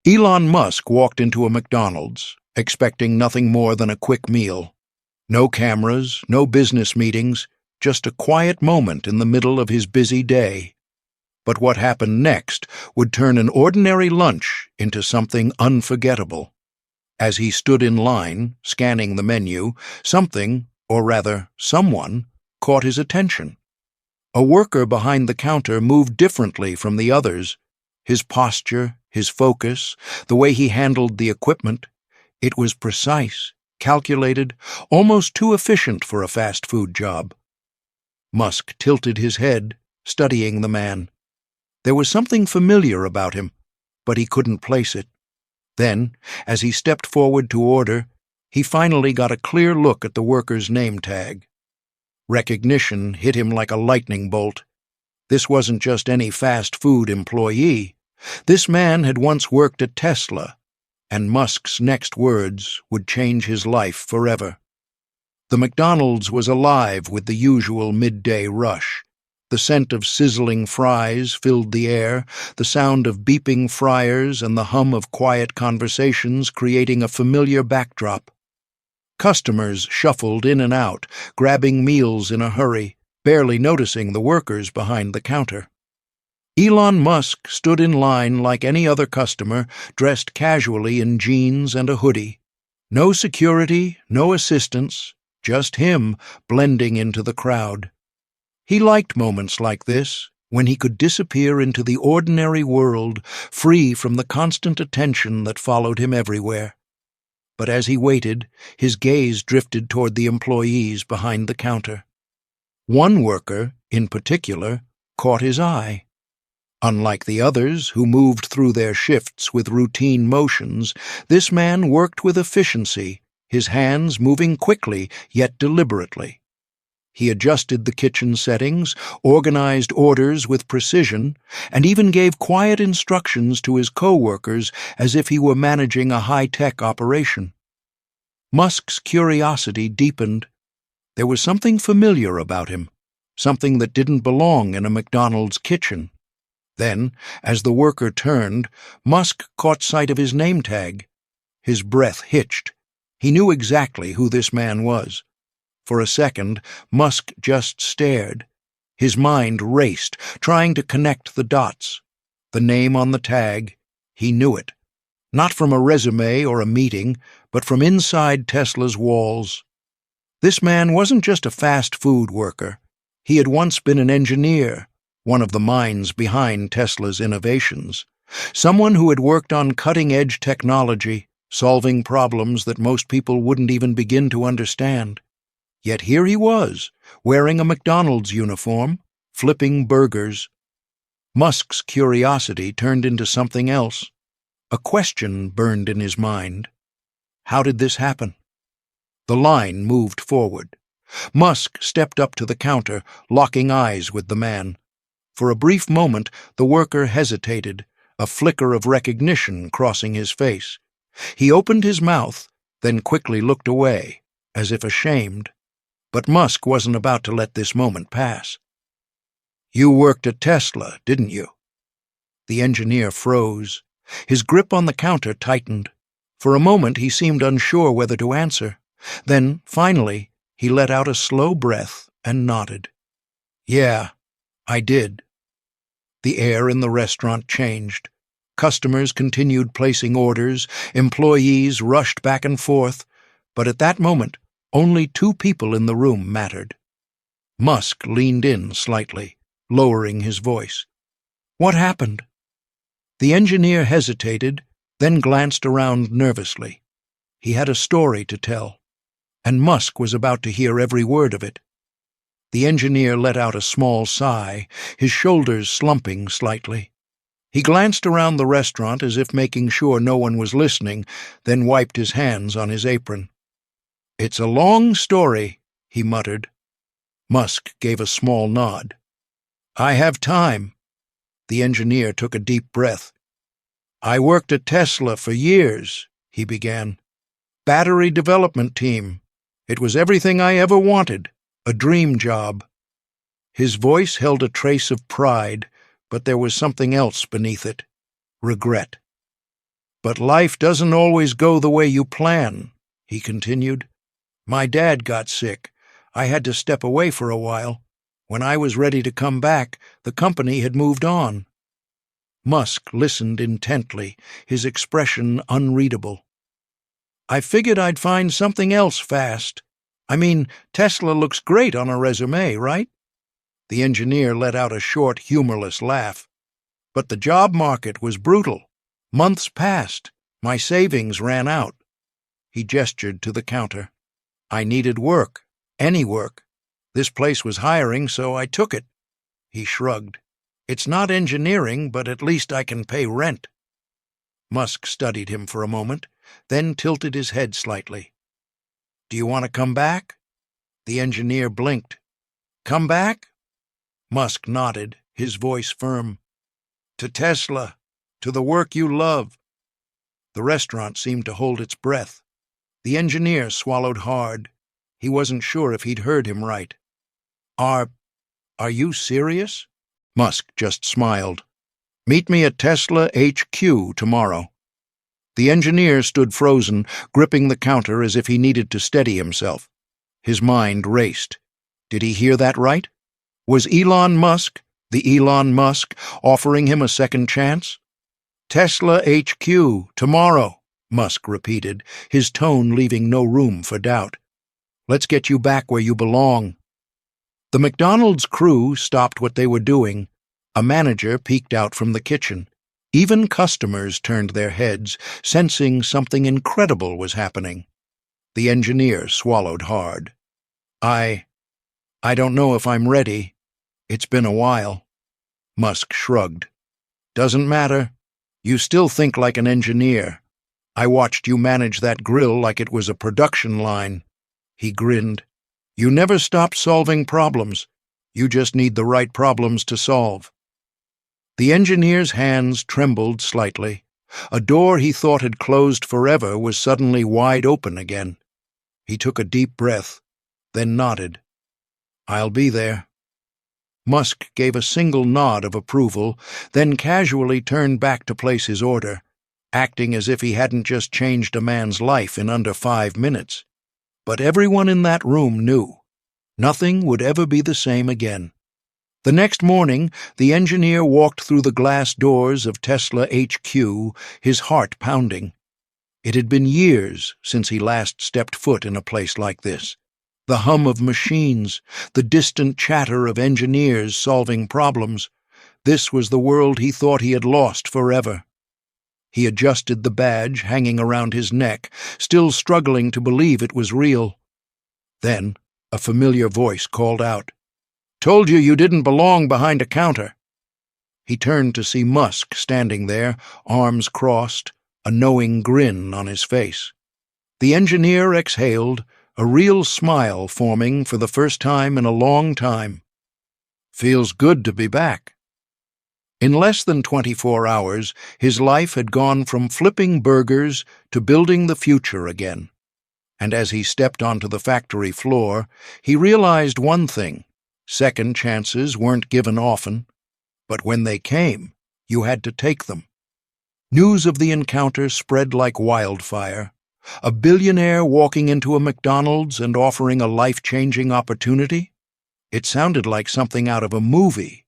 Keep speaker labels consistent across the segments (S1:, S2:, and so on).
S1: Elon Musk walked into a McDonald's, expecting nothing more than a quick meal. No cameras, no business meetings, just a quiet moment in the middle of his busy day. But what happened next would turn an ordinary lunch into something unforgettable. As he stood in line, scanning the menu, something, or rather someone, caught his attention. A worker behind the counter moved differently from the others. His posture, his focus, the way he handled the equipment, it was precise, calculated, almost too efficient for a fast food job. Musk tilted his head, studying the man. There was something familiar about him, but he couldn't place it. Then, as he stepped forward to order, he finally got a clear look at the worker's name tag. Recognition hit him like a lightning bolt. This wasn't just any fast food employee. This man had once worked at Tesla, and Musk's next words would change his life forever. The McDonald's was alive with the usual midday rush. The scent of sizzling fries filled the air, the sound of beeping fryers and the hum of quiet conversations creating a familiar backdrop. Customers shuffled in and out, grabbing meals in a hurry, barely noticing the workers behind the counter. Elon Musk stood in line like any other customer, dressed casually in jeans and a hoodie. No security, no assistants, just him blending into the crowd. He liked moments like this, when he could disappear into the ordinary world, free from the constant attention that followed him everywhere. But as he waited, his gaze drifted toward the employees behind the counter. One worker, in particular, caught his eye. Unlike the others, who moved through their shifts with routine motions, this man worked with efficiency, his hands moving quickly yet deliberately. He adjusted the kitchen settings, organized orders with precision, and even gave quiet instructions to his co-workers as if he were managing a high-tech operation. Musk's curiosity deepened. There was something familiar about him, something that didn't belong in a McDonald's kitchen. Then, as the worker turned, Musk caught sight of his name tag. His breath hitched. He knew exactly who this man was. For a second, Musk just stared. His mind raced, trying to connect the dots. The name on the tag, he knew it. Not from a resume or a meeting, but from inside Tesla's walls. This man wasn't just a fast food worker. He had once been an engineer, one of the minds behind Tesla's innovations. Someone who had worked on cutting-edge technology, solving problems that most people wouldn't even begin to understand. Yet here he was, wearing a McDonald's uniform, flipping burgers. Musk's curiosity turned into something else. A question burned in his mind. How did this happen? The line moved forward. Musk stepped up to the counter, locking eyes with the man. For a brief moment, the worker hesitated, a flicker of recognition crossing his face. He opened his mouth, then quickly looked away, as if ashamed. But Musk wasn't about to let this moment pass. "You worked at Tesla, didn't you?" The engineer froze. His grip on the counter tightened. For a moment he seemed unsure whether to answer. Then, finally, he let out a slow breath and nodded. "Yeah, I did." The air in the restaurant changed. Customers continued placing orders, employees rushed back and forth, but at that moment, only two people in the room mattered. Musk leaned in slightly, lowering his voice. "What happened?" The engineer hesitated, then glanced around nervously. He had a story to tell, and Musk was about to hear every word of it. The engineer let out a small sigh, his shoulders slumping slightly. He glanced around the restaurant as if making sure no one was listening, then wiped his hands on his apron. "It's a long story," he muttered. Musk gave a small nod. "I have time." The engineer took a deep breath. "I worked at Tesla for years," he began. "Battery development team. It was everything I ever wanted, a dream job." His voice held a trace of pride, but there was something else beneath it. Regret. But life doesn't always go the way you plan, he continued. My dad got sick. I had to step away for a while. When I was ready to come back, the company had moved on. Musk listened intently, his expression unreadable. I figured I'd find something else fast. I mean, Tesla looks great on a resume, right? The engineer let out a short, humorless laugh. But the job market was brutal. Months passed. My savings ran out. He gestured to the counter. I needed work. Any work. This place was hiring, so I took it. He shrugged. It's not engineering, but at least I can pay rent. Musk studied him for a moment, then tilted his head slightly. Do you want to come back? The engineer blinked. Come back? Musk nodded, his voice firm. To Tesla, to the work you love. The restaurant seemed to hold its breath. The engineer swallowed hard. He wasn't sure if he'd heard him right. Are you serious? Musk just smiled. Meet me at Tesla HQ tomorrow. The engineer stood frozen, gripping the counter as if he needed to steady himself. His mind raced. Did he hear that right? Was Elon Musk, the Elon Musk, offering him a second chance? Tesla HQ, tomorrow, Musk repeated, his tone leaving no room for doubt. Let's get you back where you belong. The McDonald's crew stopped what they were doing. A manager peeked out from the kitchen. Even customers turned their heads, sensing something incredible was happening. The engineer swallowed hard. I don't know if I'm ready. It's been a while. Musk shrugged. Doesn't matter. You still think like an engineer. I watched you manage that grill like it was a production line. He grinned. You never stopped solving problems. You just need the right problems to solve. The engineer's hands trembled slightly. A door he thought had closed forever was suddenly wide open again. He took a deep breath, then nodded. I'll be there. Musk gave a single nod of approval, then casually turned back to place his order, acting as if he hadn't just changed a man's life in under 5 minutes. But everyone in that room knew. Nothing would ever be the same again. The next morning, the engineer walked through the glass doors of Tesla HQ, his heart pounding. It had been years since he last stepped foot in a place like this. The hum of machines, the distant chatter of engineers solving problems. This was the world he thought he had lost forever. He adjusted the badge hanging around his neck, still struggling to believe it was real. Then, a familiar voice called out, Told you didn't belong behind a counter. He turned to see Musk standing there, arms crossed, a knowing grin on his face. The engineer exhaled, a real smile forming for the first time in a long time. Feels good to be back. In less than 24 hours, his life had gone from flipping burgers to building the future again. And as he stepped onto the factory floor, he realized one thing. Second chances weren't given often, but when they came, you had to take them. News of the encounter spread like wildfire. A billionaire walking into a McDonald's and offering a life-changing opportunity? It sounded like something out of a movie.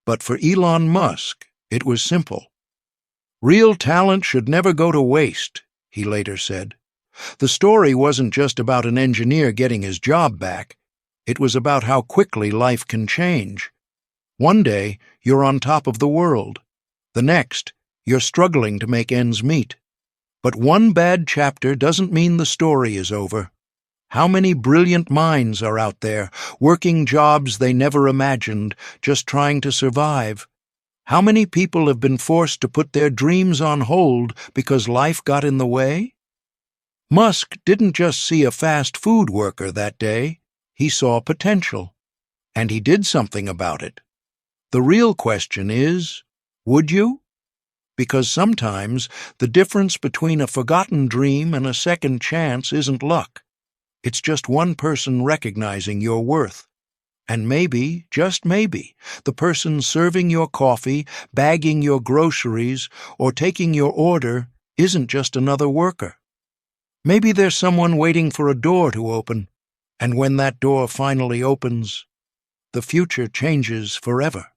S1: But for Elon Musk, it was simple. Real talent should never go to waste, he later said. The story wasn't just about an engineer getting his job back. It was about how quickly life can change. One day, you're on top of the world. The next, you're struggling to make ends meet. But one bad chapter doesn't mean the story is over. How many brilliant minds are out there, working jobs they never imagined, just trying to survive? How many people have been forced to put their dreams on hold because life got in the way? Musk didn't just see a fast food worker that day. He saw potential, and he did something about it. The real question is, would you? Because sometimes the difference between a forgotten dream and a second chance isn't luck. It's just one person recognizing your worth. And maybe, just maybe, the person serving your coffee, bagging your groceries, or taking your order isn't just another worker. Maybe there's someone waiting for a door to open, and when that door finally opens, the future changes forever.